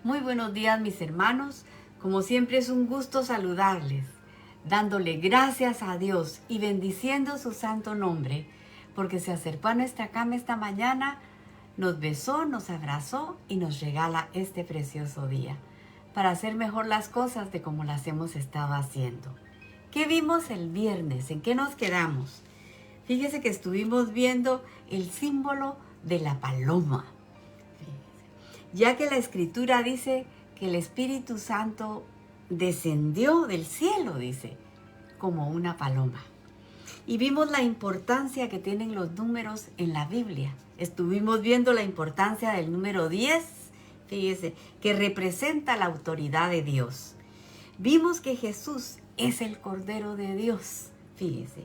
Muy buenos días, mis hermanos. Como siempre es un gusto saludarles, dándole gracias a Dios y bendiciendo su santo nombre, porque se acercó a nuestra cama esta mañana, nos besó, nos abrazó y nos regala este precioso día para hacer mejor las cosas de como las hemos estado haciendo. ¿Qué vimos el viernes? ¿En qué nos quedamos? Fíjese que estuvimos viendo el símbolo de la paloma, ya que la Escritura dice que el Espíritu Santo descendió del cielo, dice, como una paloma. Y vimos la importancia que tienen los números en la Biblia. Estuvimos viendo la importancia del número 10, fíjese, que representa la autoridad de Dios. Vimos que Jesús es el Cordero de Dios, fíjese,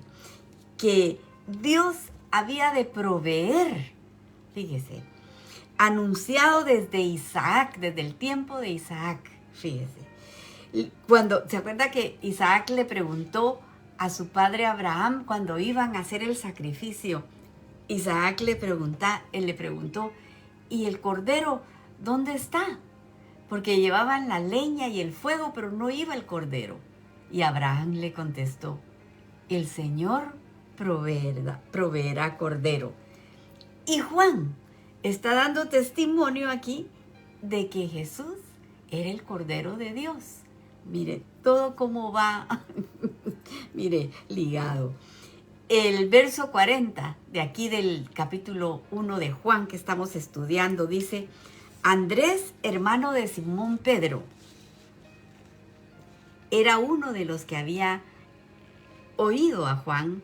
que Dios había de proveer, fíjese, anunciado desde Isaac, desde el tiempo de Isaac, fíjese. Cuando, ¿se acuerda que Isaac le preguntó a su padre Abraham cuando iban a hacer el sacrificio? Isaac le preguntó, ¿y el cordero dónde está? Porque llevaban la leña y el fuego, pero no iba el cordero. Y Abraham le contestó, el Señor proveerá cordero. Y Juan está dando testimonio aquí de que Jesús era el Cordero de Dios. Mire, todo cómo va, mire, ligado. El verso 40 de aquí del capítulo 1 de Juan que estamos estudiando dice, Andrés, hermano de Simón Pedro, era uno de los que había oído a Juan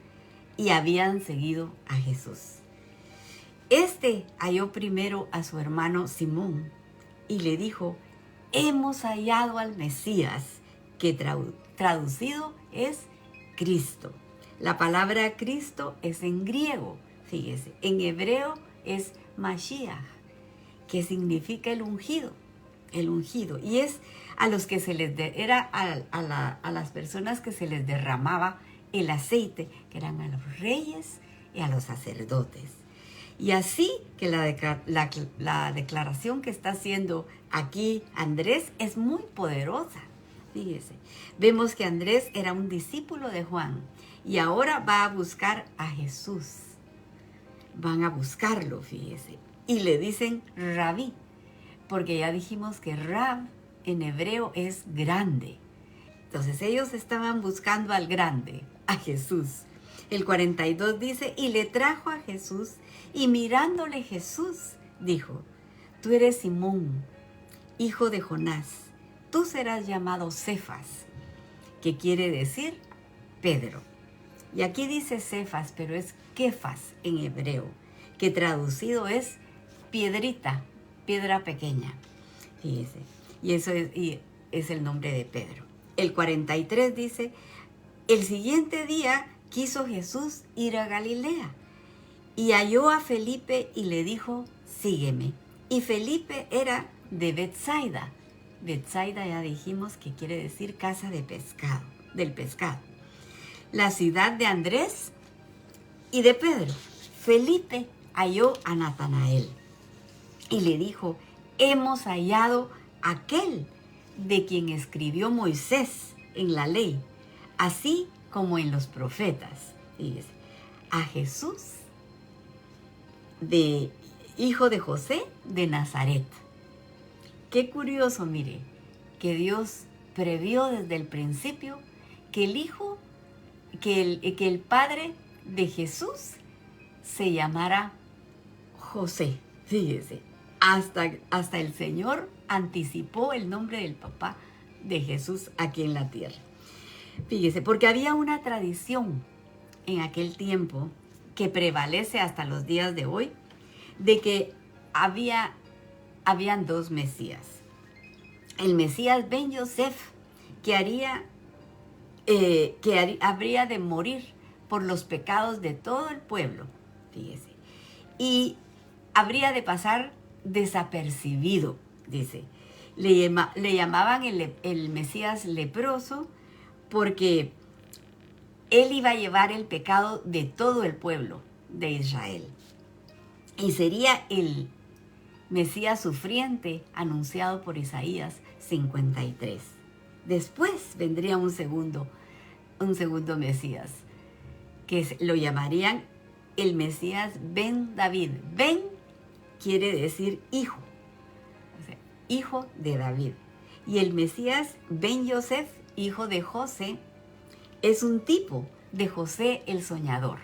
y habían seguido a Jesús. Este halló primero a su hermano Simón y le dijo, hemos hallado al Mesías, que traducido es Cristo. La palabra Cristo es en griego, fíjese, en hebreo es Mashiach, que significa el ungido, y es a los que se les a las personas que se les derramaba el aceite, que eran a los reyes y a los sacerdotes. Y así que la declaración que está haciendo aquí Andrés es muy poderosa. Fíjese, vemos que Andrés era un discípulo de Juan y ahora va a buscar a Jesús. Van a buscarlo, fíjese. Y le dicen Rabí, porque ya dijimos que Rab en hebreo es grande. Entonces ellos estaban buscando al grande, a Jesús. El 42 dice, y le trajo a Jesús, y mirándole Jesús, dijo, tú eres Simón, hijo de Jonás, tú serás llamado Cefas, que quiere decir Pedro. Y aquí dice Cefas, pero es Kefas en hebreo, que traducido es piedrita, piedra pequeña. Fíjese, y es el nombre de Pedro. El 43 dice, el siguiente día quiso Jesús ir a Galilea y halló a Felipe y le dijo, sígueme. Y Felipe era de Betsaida. Betsaida ya dijimos que quiere decir casa de pescado, del pescado. La ciudad de Andrés y de Pedro. Felipe halló a Natanael y le dijo, hemos hallado aquel de quien escribió Moisés en la ley, así como en los profetas. Fíjese, a Jesús, de hijo de José de Nazaret. Qué curioso, mire, que Dios previó desde el principio que el hijo, que el padre de Jesús se llamara José. Fíjese, hasta el Señor anticipó el nombre del papá de Jesús aquí en la tierra. Fíjese, porque había una tradición en aquel tiempo que prevalece hasta los días de hoy, de que habían dos Mesías. El Mesías Ben Yosef, que habría de morir por los pecados de todo el pueblo, fíjese, y habría de pasar desapercibido, dice. Le llamaban el Mesías leproso porque él iba a llevar el pecado de todo el pueblo de Israel. Y sería Mesías sufriente anunciado por Isaías 53. Después vendría un segundo Mesías, que lo llamarían el Mesías Ben David. Ben quiere decir hijo, o sea, hijo de David. Y el Mesías Ben Yosef, hijo de José, es un tipo de José el soñador.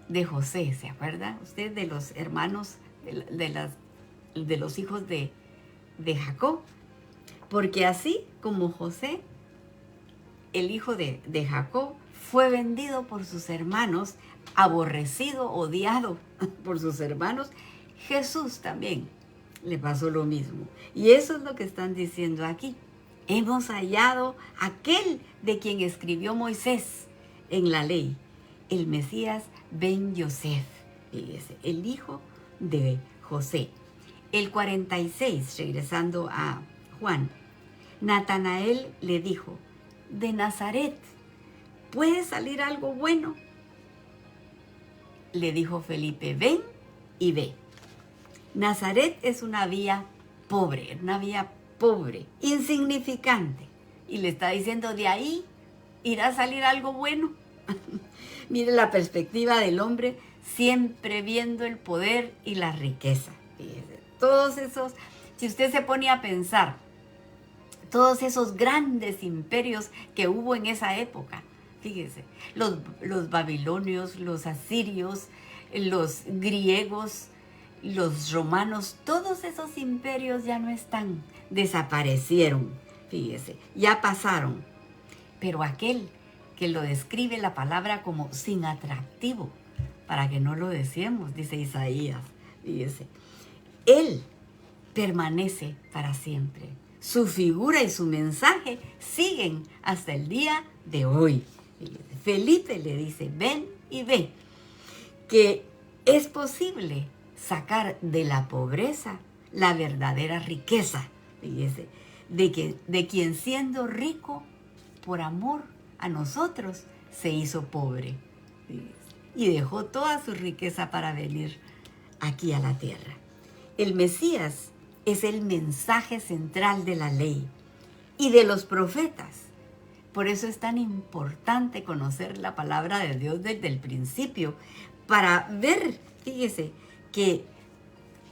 De José, ¿se acuerda usted de los hermanos, de los hijos de Jacob? Porque así como José, el hijo de Jacob, fue vendido por sus hermanos, aborrecido, odiado por sus hermanos, Jesús también le pasó lo mismo. Y eso es lo que están diciendo aquí. Hemos hallado aquel de quien escribió Moisés en la ley, el Mesías Ben Yosef, el hijo de José. El 46, regresando a Juan, Natanael le dijo, de Nazaret, ¿puede salir algo bueno? Le dijo Felipe, ven y ve. Nazaret es una vía pobre, insignificante. Y le está diciendo, de ahí irá a salir algo bueno. Mire la perspectiva del hombre, siempre viendo el poder y la riqueza. Fíjese, todos esos, si usted se pone a pensar, todos esos grandes imperios que hubo en esa época, fíjese, los babilonios, los asirios, los griegos, los romanos, todos esos imperios ya no están, desaparecieron, fíjese, ya pasaron. Pero aquel que lo describe la palabra como sin atractivo, para que no lo deseemos, dice Isaías, fíjese, él permanece para siempre. Su figura y su mensaje siguen hasta el día de hoy. Felipe le dice, ven y ve, que es posible sacar de la pobreza la verdadera riqueza, fíjese, de quien siendo rico por amor a nosotros se hizo pobre, fíjese, y dejó toda su riqueza para venir aquí a la tierra. El Mesías es el mensaje central de la ley y de los profetas. Por eso es tan importante conocer la palabra de Dios desde el principio, para ver, fíjese, que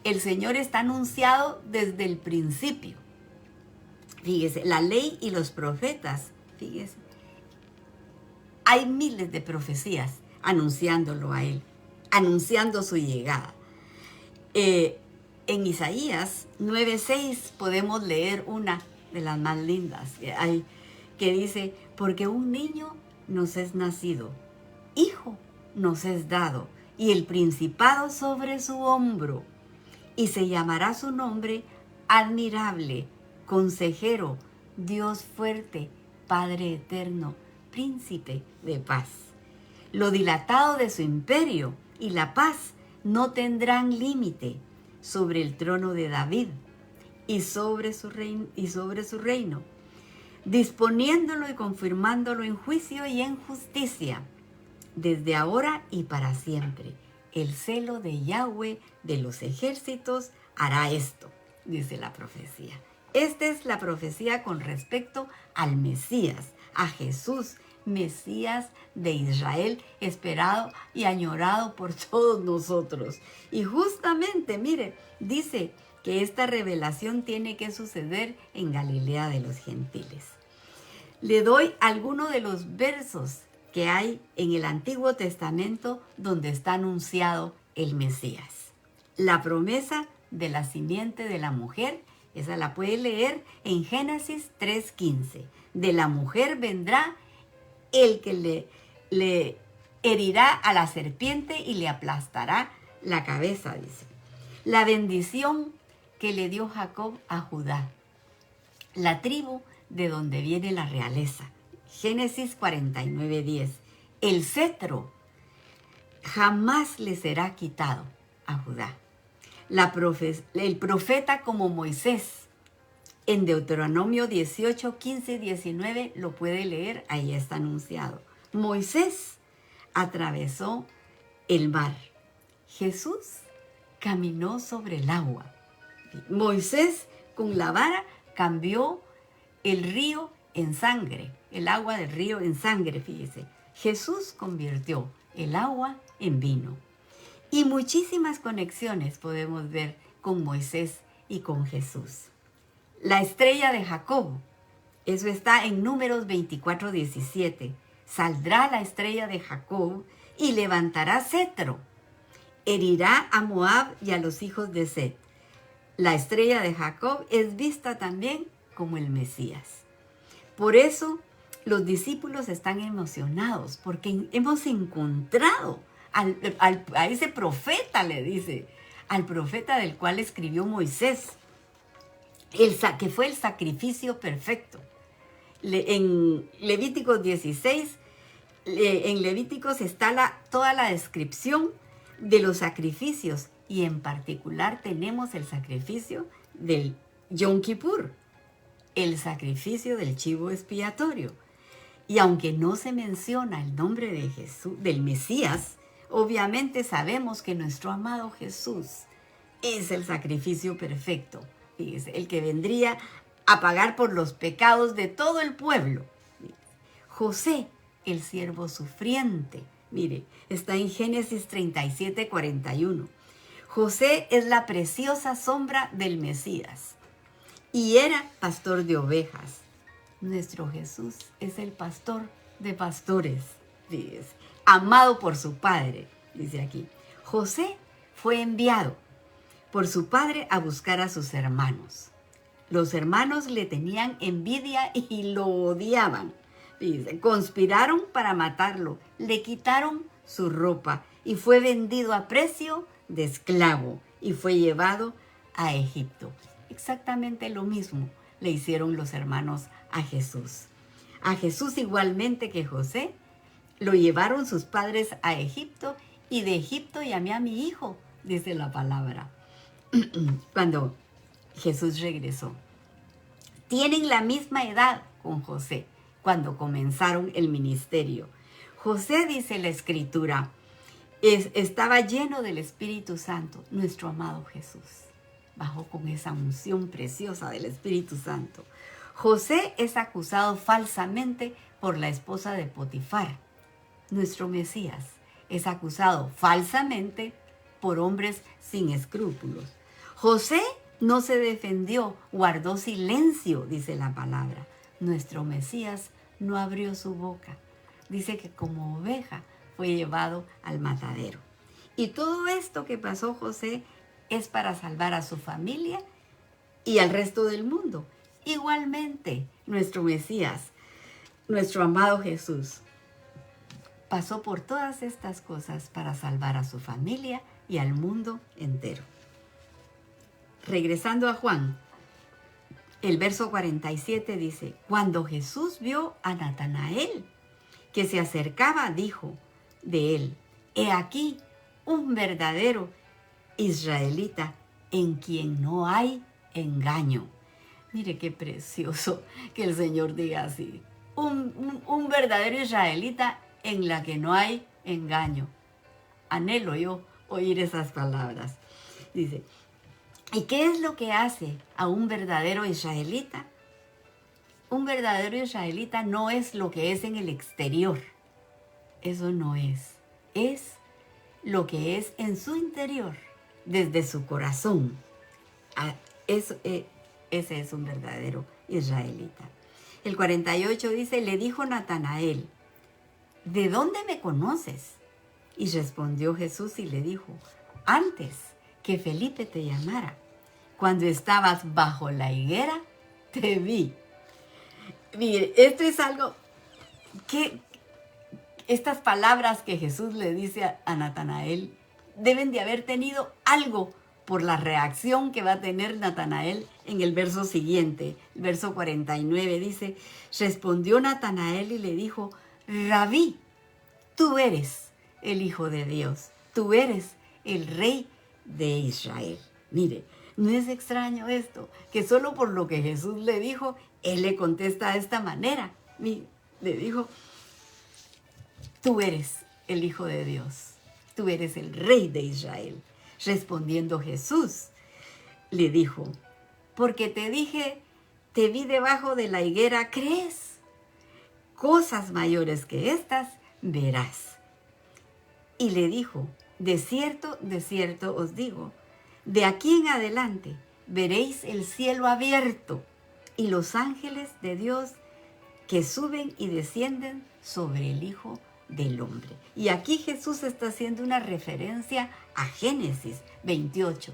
el Señor está anunciado desde el principio. Fíjese, la ley y los profetas, fíjese, hay miles de profecías anunciándolo a Él, anunciando su llegada. En Isaías 9:6 podemos leer una de las más lindas que dice, porque un niño nos es nacido, hijo nos es dado, y el principado sobre su hombro, y se llamará su nombre admirable, consejero, Dios fuerte, Padre eterno, príncipe de paz. Lo dilatado de su imperio y la paz no tendrán límite sobre el trono de David y sobre su reino, disponiéndolo y confirmándolo en juicio y en justicia, desde ahora y para siempre. El celo de Yahweh de los ejércitos hará esto, dice la profecía. Esta es la profecía con respecto al Mesías, a Jesús, Mesías de Israel, esperado y añorado por todos nosotros. Y justamente, mire, dice que esta revelación tiene que suceder en Galilea de los gentiles. Le doy algunos de los versos que hay en el Antiguo Testamento donde está anunciado el Mesías. La promesa de la simiente de la mujer, esa la puede leer en Génesis 3:15. De la mujer vendrá el que le herirá a la serpiente y le aplastará la cabeza, dice. La bendición que le dio Jacob a Judá, la tribu de donde viene la realeza. Génesis 49:10. El cetro jamás le será quitado a Judá. El profeta como Moisés, en Deuteronomio 18, 15 y 19 lo puede leer, ahí está anunciado. Moisés atravesó el mar. Jesús caminó sobre el agua. Moisés con la vara cambió el río en sangre, el agua del río en sangre, fíjese. Jesús convirtió el agua en vino. Y muchísimas conexiones podemos ver con Moisés y con Jesús. La estrella de Jacob, eso está en Números 24:17. Saldrá la estrella de Jacob y levantará cetro. Herirá a Moab y a los hijos de Set. La estrella de Jacob es vista también como el Mesías. Por eso los discípulos están emocionados, porque hemos encontrado a ese profeta, le dice, al profeta del cual escribió Moisés, que fue el sacrificio perfecto. En Levíticos 16, en Levíticos está toda la descripción de los sacrificios, y en particular tenemos el sacrificio del Yom Kippur, el sacrificio del chivo expiatorio. Y aunque no se menciona el nombre de Jesús, del Mesías, obviamente sabemos que nuestro amado Jesús es el sacrificio perfecto. Fíjese, el que vendría a pagar por los pecados de todo el pueblo. José, el siervo sufriente. Mire, está en Génesis 37:41. José es la preciosa sombra del Mesías y era pastor de ovejas. Nuestro Jesús es el pastor de pastores, fíjese, amado por su padre, dice aquí. José fue enviado por su padre a buscar a sus hermanos. Los hermanos le tenían envidia y lo odiaban. Fíjese, conspiraron para matarlo, le quitaron su ropa y fue vendido a precio de esclavo y fue llevado a Egipto. Exactamente lo mismo le hicieron los hermanos a Jesús. A Jesús, igualmente que José, lo llevaron sus padres a Egipto, y de Egipto llamé a mi hijo, dice la palabra. Cuando Jesús regresó, tienen la misma edad con José cuando comenzaron el ministerio. José, dice la Escritura, estaba lleno del Espíritu Santo, nuestro amado Jesús. Bajó con esa unción preciosa del Espíritu Santo. José es acusado falsamente por la esposa de Potifar. Nuestro Mesías es acusado falsamente por hombres sin escrúpulos. José no se defendió, guardó silencio, dice la palabra. Nuestro Mesías no abrió su boca. Dice que como oveja fue llevado al matadero. Y todo esto que pasó José es para salvar a su familia y al resto del mundo. Igualmente, nuestro Mesías, nuestro amado Jesús, pasó por todas estas cosas para salvar a su familia y al mundo entero. Regresando a Juan, el verso 47 dice: cuando Jesús vio a Natanael que se acercaba, dijo de él: he aquí un verdadero israelita en quien no hay engaño. Mire qué precioso que el Señor diga así. Un verdadero israelita en la que no hay engaño. Anhelo yo oír esas palabras. Dice, ¿y qué es lo que hace a un verdadero israelita? Un verdadero israelita no es lo que es en el exterior. Eso no es. Es lo que es en su interior, desde su corazón. Ese es un verdadero israelita. El 48 dice, le dijo Natanael: ¿de dónde me conoces? Y respondió Jesús y le dijo: antes que Felipe te llamara, cuando estabas bajo la higuera, te vi. Mire, esto es algo que estas palabras que Jesús le dice a Natanael deben de haber tenido algo por la reacción que va a tener Natanael en el verso siguiente. El verso 49 dice, respondió Natanael y le dijo: Rabí, tú eres el Hijo de Dios, tú eres el Rey de Israel. Mire, ¿no es extraño esto? Que solo por lo que Jesús le dijo, él le contesta de esta manera. Le dijo: tú eres el Hijo de Dios, tú eres el Rey de Israel. Respondiendo Jesús, le dijo, porque te dije, te vi debajo de la higuera, ¿crees? Cosas mayores que estas verás. Y le dijo, de cierto os digo, de aquí en adelante veréis el cielo abierto y los ángeles de Dios que suben y descienden sobre el Hijo del Hombre. Y aquí Jesús está haciendo una referencia a Génesis 28,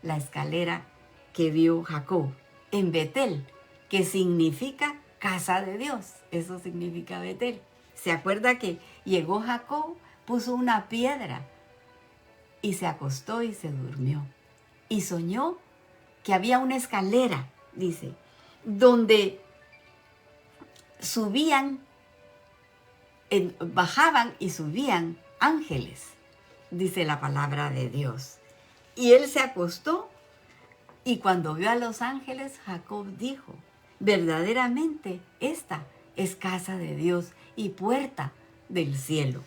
la escalera que vio Jacob en Betel, que significa casa de Dios. Eso significa Betel. ¿Se acuerda que llegó Jacob, puso una piedra y se acostó y se durmió? Y soñó que había una escalera, dice, donde bajaban y subían ángeles, dice la palabra de Dios. Y él se acostó y cuando vio a los ángeles, Jacob dijo, verdaderamente esta es casa de Dios y puerta del cielo.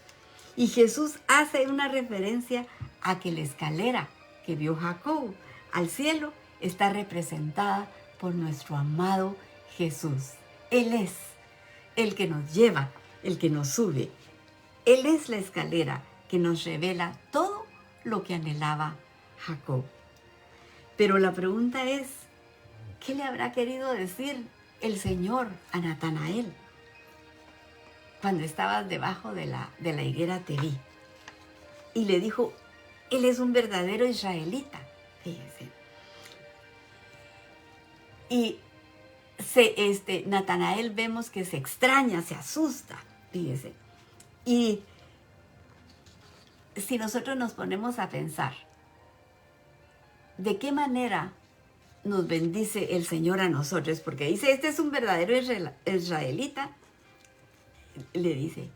Y Jesús hace una referencia a que la escalera que vio Jacob al cielo está representada por nuestro amado Jesús. Él es el que nos lleva, el que nos sube. Él es la escalera que nos revela todo lo que anhelaba Jacob. Pero la pregunta es, ¿qué le habrá querido decir el Señor a Natanael? Cuando estabas debajo de la higuera te vi. Y le dijo, él es un verdadero israelita. Fíjense. Y Natanael vemos que se extraña, se asusta. Fíjense. Y si nosotros nos ponemos a pensar, ¿de qué manera nos bendice el Señor a nosotros? Porque dice, este es un verdadero israelita. Le dice,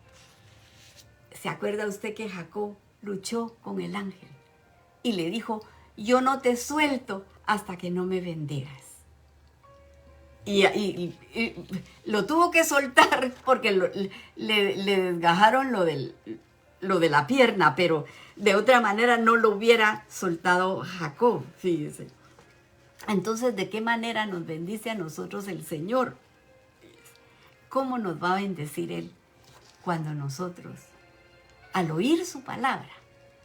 ¿se acuerda usted que Jacob luchó con el ángel? Y le dijo, yo no te suelto hasta que no me bendigas. Y lo tuvo que soltar porque le desgajaron lo de la pierna, pero de otra manera no lo hubiera soltado Jacob, fíjese. Entonces, ¿de qué manera nos bendice a nosotros el Señor? ¿Cómo nos va a bendecir Él? Cuando nosotros, al oír su palabra,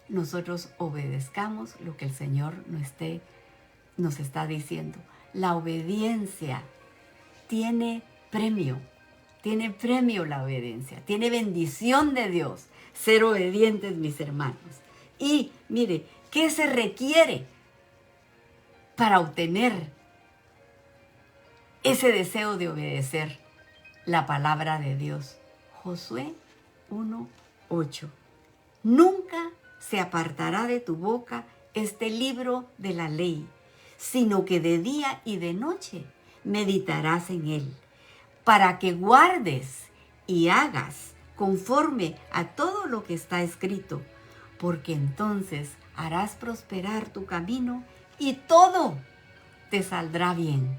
nosotros obedezcamos lo que el Señor nos está diciendo. La obediencia tiene premio la obediencia, tiene bendición de Dios. Ser obedientes, mis hermanos. Y mire, ¿qué se requiere para obtener ese deseo de obedecer la palabra de Dios? Josué 1:8. Nunca se apartará de tu boca este libro de la ley, sino que de día y de noche meditarás en él, para que guardes y hagas conforme a todo lo que está escrito, porque entonces harás prosperar tu camino y todo te saldrá bien.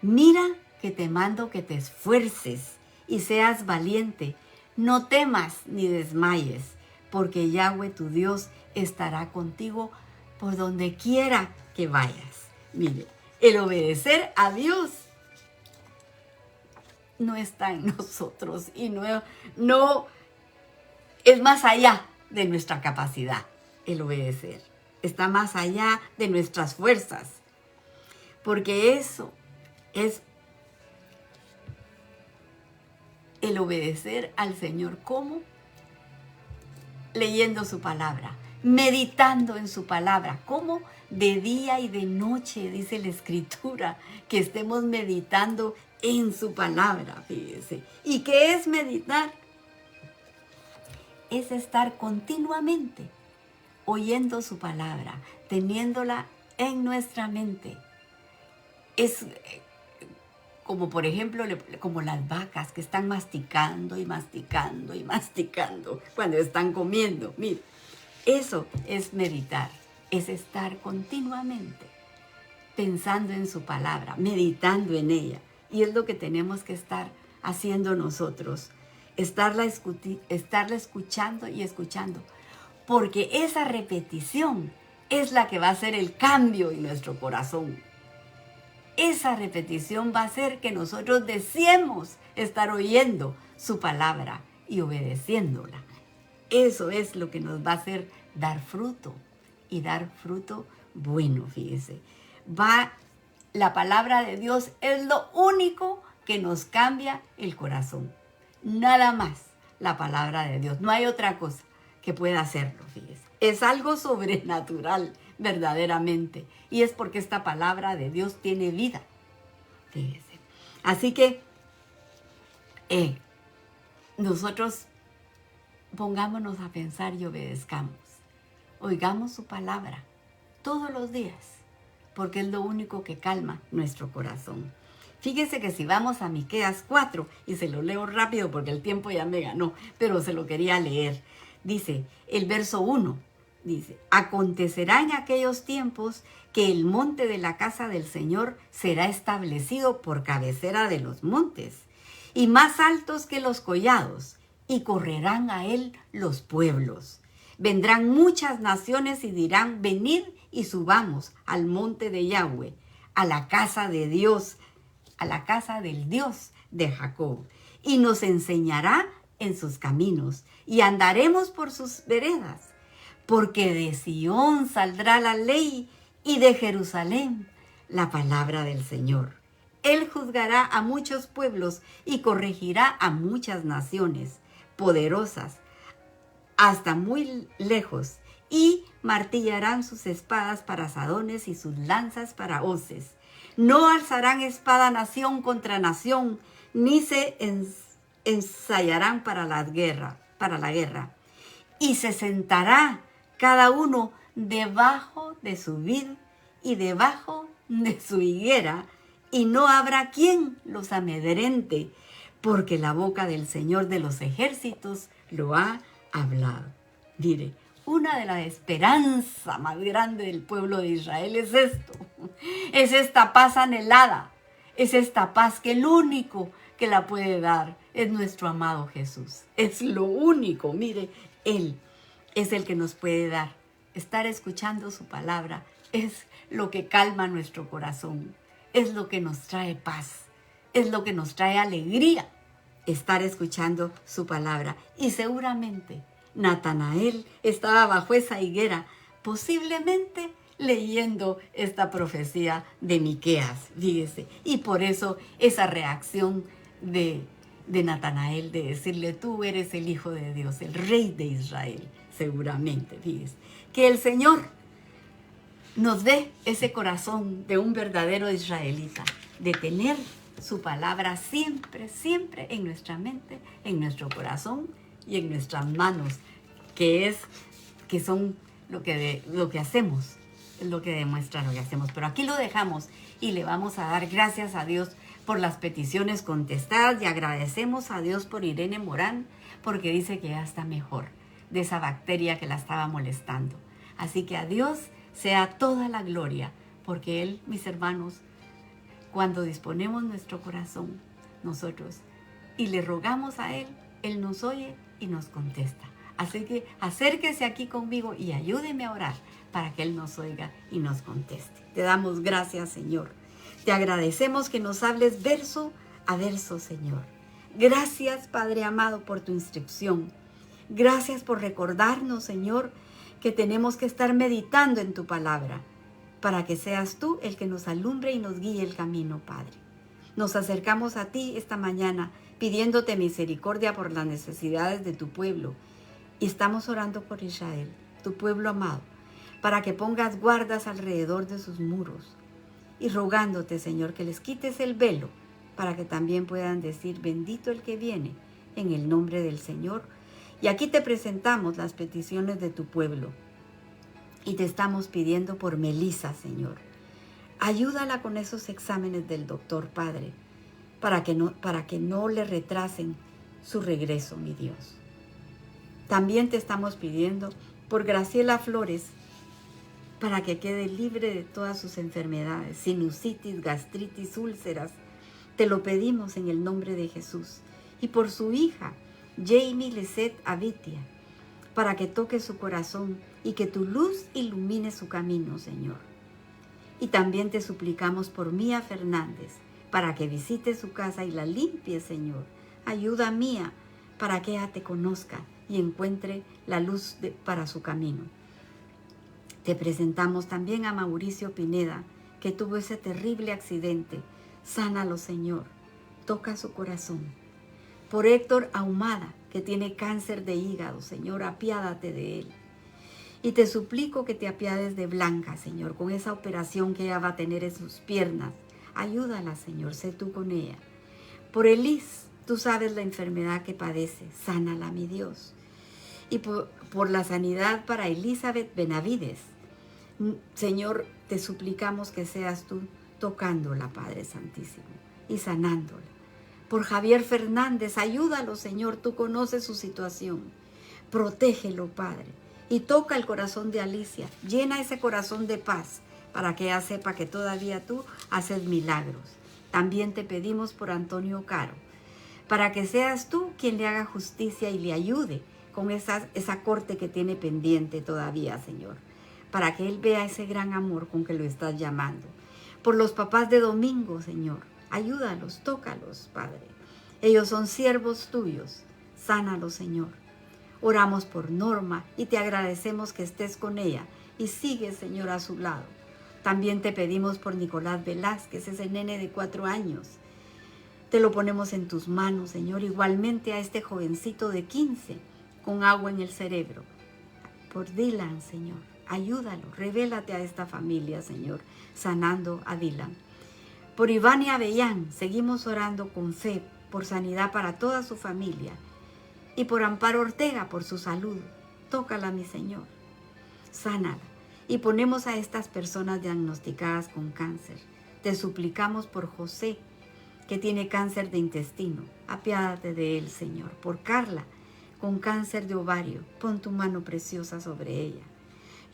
Mira que te mando que te esfuerces y seas valiente, no temas ni desmayes, porque Yahweh tu Dios estará contigo por donde quiera que vayas. Mire, el obedecer a Dios no está en nosotros y no es más allá de nuestra capacidad. El obedecer está más allá de nuestras fuerzas, porque eso es el obedecer al Señor. ¿Cómo? Leyendo su palabra, meditando en su palabra. ¿Cómo? De día y de noche, dice la Escritura, que estemos meditando en su palabra, fíjese. ¿Y qué es meditar? Es estar continuamente oyendo su palabra, teniéndola en nuestra mente. Es como, por ejemplo, como las vacas que están masticando y masticando y masticando cuando están comiendo. Mire, eso es meditar, es estar continuamente pensando en su palabra, meditando en ella. Y es lo que tenemos que estar haciendo nosotros, estarla escuchando y escuchando, porque esa repetición es la que va a hacer el cambio en nuestro corazón. Esa repetición va a hacer que nosotros deseemos estar oyendo su palabra y obedeciéndola. Eso es lo que nos va a hacer dar fruto y dar fruto bueno, fíjese. La palabra de Dios es lo único que nos cambia el corazón. Nada más la palabra de Dios. No hay otra cosa que pueda hacerlo, fíjese. Es algo sobrenatural, verdaderamente. Y es porque esta palabra de Dios tiene vida, fíjese. Así que nosotros pongámonos a pensar y obedezcamos. Oigamos su palabra todos los días, porque es lo único que calma nuestro corazón. Fíjese que si vamos a Miqueas 4, y se lo leo rápido porque el tiempo ya me ganó, pero se lo quería leer. Dice, el verso 1, dice, acontecerá en aquellos tiempos que el monte de la casa del Señor será establecido por cabecera de los montes, y más altos que los collados, y correrán a él los pueblos. Vendrán muchas naciones y dirán, venid y subamos al monte de Yahweh, a la casa de Dios, a la casa del Dios de Jacob, y nos enseñará en sus caminos, y andaremos por sus veredas, porque de Sión saldrá la ley, y de Jerusalén la palabra del Señor. Él juzgará a muchos pueblos y corregirá a muchas naciones poderosas, hasta muy lejos, y martillarán sus espadas para asadones y sus lanzas para hoces. No alzarán espada nación contra nación, ni se ensayarán para la guerra. Y se sentará cada uno debajo de su vid y debajo de su higuera, y no habrá quien los amedrente, porque la boca del Señor de los ejércitos lo ha hablado. Mire, una de las esperanzas más grandes del pueblo de Israel es esto. Es esta paz anhelada. Es esta paz que el único que la puede dar es nuestro amado Jesús. Es lo único. Mire, Él es el que nos puede dar. Estar escuchando su palabra es lo que calma nuestro corazón. Es lo que nos trae paz. Es lo que nos trae alegría. Estar escuchando su palabra. Y seguramente Natanael estaba bajo esa higuera, posiblemente leyendo esta profecía de Miqueas, fíjese. Y por eso esa reacción de Natanael de decirle, tú eres el Hijo de Dios, el Rey de Israel, seguramente, fíjese. Que el Señor nos dé ese corazón de un verdadero israelita, de tener su palabra siempre, siempre en nuestra mente, en nuestro corazón y en nuestras manos, que son lo que hacemos, es lo que demuestra lo que hacemos. Pero aquí lo dejamos y le vamos a dar gracias a Dios por las peticiones contestadas y agradecemos a Dios por Irene Morán, porque dice que ya está mejor de esa bacteria que la estaba molestando. Así que a Dios sea toda la gloria, porque Él, mis hermanos, cuando disponemos nuestro corazón, nosotros, y le rogamos a Él, Él nos oye y nos contesta. Así que acérquese aquí conmigo y ayúdeme a orar para que Él nos oiga y nos conteste. Te damos gracias, Señor. Te agradecemos que nos hables verso a verso, Señor. Gracias, Padre amado, por tu instrucción. Gracias por recordarnos, Señor, que tenemos que estar meditando en tu palabra, para que seas tú el que nos alumbre y nos guíe el camino, Padre. Nos acercamos a ti esta mañana pidiéndote misericordia por las necesidades de tu pueblo. Y estamos orando por Israel, tu pueblo amado, para que pongas guardas alrededor de sus muros. Y rogándote, Señor, que les quites el velo, para que también puedan decir, bendito el que viene, en el nombre del Señor. Y aquí te presentamos las peticiones de tu pueblo. Y te estamos pidiendo por Melissa, Señor. Ayúdala con esos exámenes del doctor, Padre, para que no le retrasen su regreso, mi Dios. También te estamos pidiendo por Graciela Flores, para que quede libre de todas sus enfermedades, sinusitis, gastritis, úlceras. Te lo pedimos en el nombre de Jesús. Y por su hija, Jamie Lisette Avitia, para que toque su corazón y que tu luz ilumine su camino, Señor. Y también te suplicamos por Mía Fernández, para que visite su casa y la limpie, Señor. Ayuda a Mía para que ella te conozca y encuentre la luz para su camino. Te presentamos también a Mauricio Pineda, que tuvo ese terrible accidente. Sánalo, Señor. Toca su corazón. Por Héctor Ahumada, que tiene cáncer de hígado, Señor, apiádate de él. Y te suplico que te apiades de Blanca, Señor, con esa operación que ella va a tener en sus piernas. Ayúdala, Señor, sé tú con ella. Por Elis, tú sabes la enfermedad que padece. Sánala, mi Dios. Y por la sanidad para Elizabeth Benavides, Señor, te suplicamos que seas tú tocándola, Padre Santísimo, y sanándola. Por Javier Fernández, ayúdalo, Señor, tú conoces su situación. Protégelo, Padre, y toca el corazón de Alicia. Llena ese corazón de paz para que ella sepa que todavía tú haces milagros. También te pedimos por Antonio Caro, para que seas tú quien le haga justicia y le ayude con esa corte que tiene pendiente todavía, Señor, para que él vea ese gran amor con que lo estás llamando. Por los papás de Domingo, Señor, ayúdalos, tócalos, Padre. Ellos son siervos tuyos. Sánalos, Señor. Oramos por Norma y te agradecemos que estés con ella y sigue, Señor, a su lado. También te pedimos por Nicolás Velázquez, ese nene de 4 años. Te lo ponemos en tus manos, Señor. Igualmente a este jovencito de 15 con agua en el cerebro. Por Dylan, Señor, ayúdalo. Revélate a esta familia, Señor, sanando a Dylan. Por Iván y Avellán, seguimos orando con fe por sanidad para toda su familia. Y por Amparo Ortega, por su salud. Tócala, mi Señor. Sánala. Y ponemos a estas personas diagnosticadas con cáncer. Te suplicamos por José, que tiene cáncer de intestino. Apiádate de él, Señor. Por Carla, con cáncer de ovario. Pon tu mano preciosa sobre ella.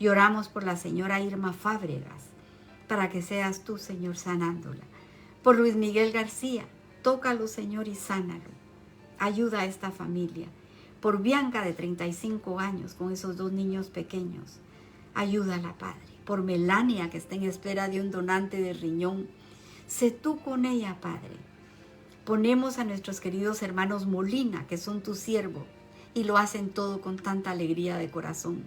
Y oramos por la señora Irma Fábregas, para que seas tú, Señor, sanándola. Por Luis Miguel García, tócalo, Señor, y sánalo. Ayuda a esta familia. Por Bianca, de 35 años, con esos 2 niños pequeños. Ayúdala, Padre. Por Melania, que está en espera de un donante de riñón. Sé tú con ella, Padre. Ponemos a nuestros queridos hermanos Molina, que son tu siervo, y lo hacen todo con tanta alegría de corazón.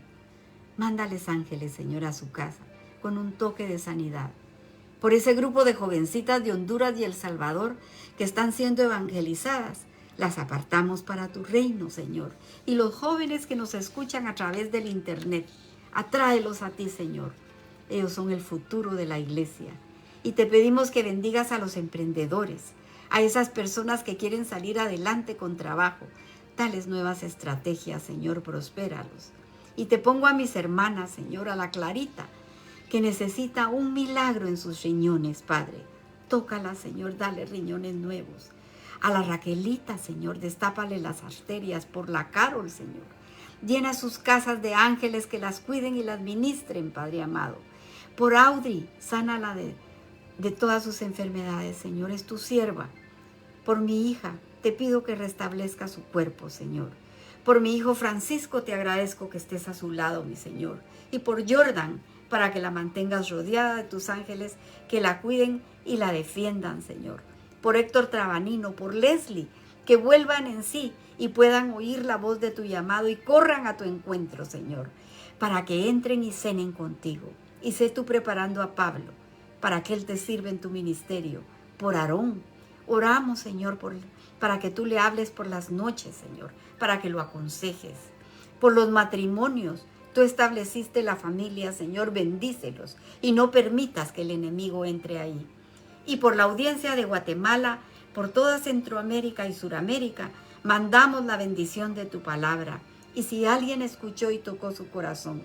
Mándales ángeles, Señor, a su casa, con un toque de sanidad. Por ese grupo de jovencitas de Honduras y El Salvador que están siendo evangelizadas, las apartamos para tu reino, Señor. Y los jóvenes que nos escuchan a través del internet, atráelos a ti, Señor. Ellos son el futuro de la iglesia. Y te pedimos que bendigas a los emprendedores, a esas personas que quieren salir adelante con trabajo. Dales nuevas estrategias, Señor, prospéralos. Y te pongo a mis hermanas, Señor, a la Clarita, que necesita un milagro en sus riñones, Padre. Tócala, Señor, dale riñones nuevos. A la Raquelita, Señor, destápale las arterias. Por la Carol, Señor. Llena sus casas de ángeles que las cuiden y las ministren, Padre amado. Por Audrey, sánala de todas sus enfermedades, Señor, es tu sierva. Por mi hija, te pido que restablezca su cuerpo, Señor. Por mi hijo Francisco, te agradezco que estés a su lado, mi Señor. Y por Jordan, para que la mantengas rodeada de tus ángeles, que la cuiden y la defiendan, Señor. Por Héctor Trabanino, por Leslie, que vuelvan en sí y puedan oír la voz de tu llamado y corran a tu encuentro, Señor, para que entren y cenen contigo. Y sé tú preparando a Pablo, para que él te sirva en tu ministerio. Por Aarón, oramos, Señor, para que tú le hables por las noches, Señor, para que lo aconsejes. Por los matrimonios, tú estableciste la familia, Señor, bendícelos y no permitas que el enemigo entre ahí. Y por la audiencia de Guatemala, por toda Centroamérica y Suramérica, mandamos la bendición de tu palabra. Y si alguien escuchó y tocó su corazón,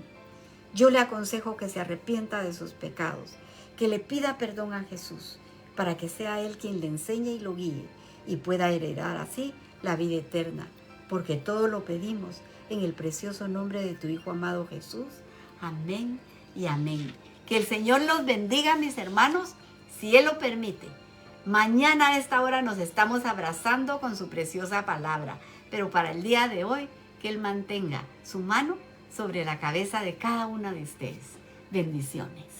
yo le aconsejo que se arrepienta de sus pecados, que le pida perdón a Jesús, para que sea Él quien le enseñe y lo guíe, y pueda heredar así la vida eterna, porque todo lo pedimos en el precioso nombre de tu Hijo amado Jesús. Amén y amén. Que el Señor los bendiga, mis hermanos, si Él lo permite. Mañana a esta hora nos estamos abrazando con su preciosa palabra, pero para el día de hoy, que Él mantenga su mano sobre la cabeza de cada una de ustedes. Bendiciones.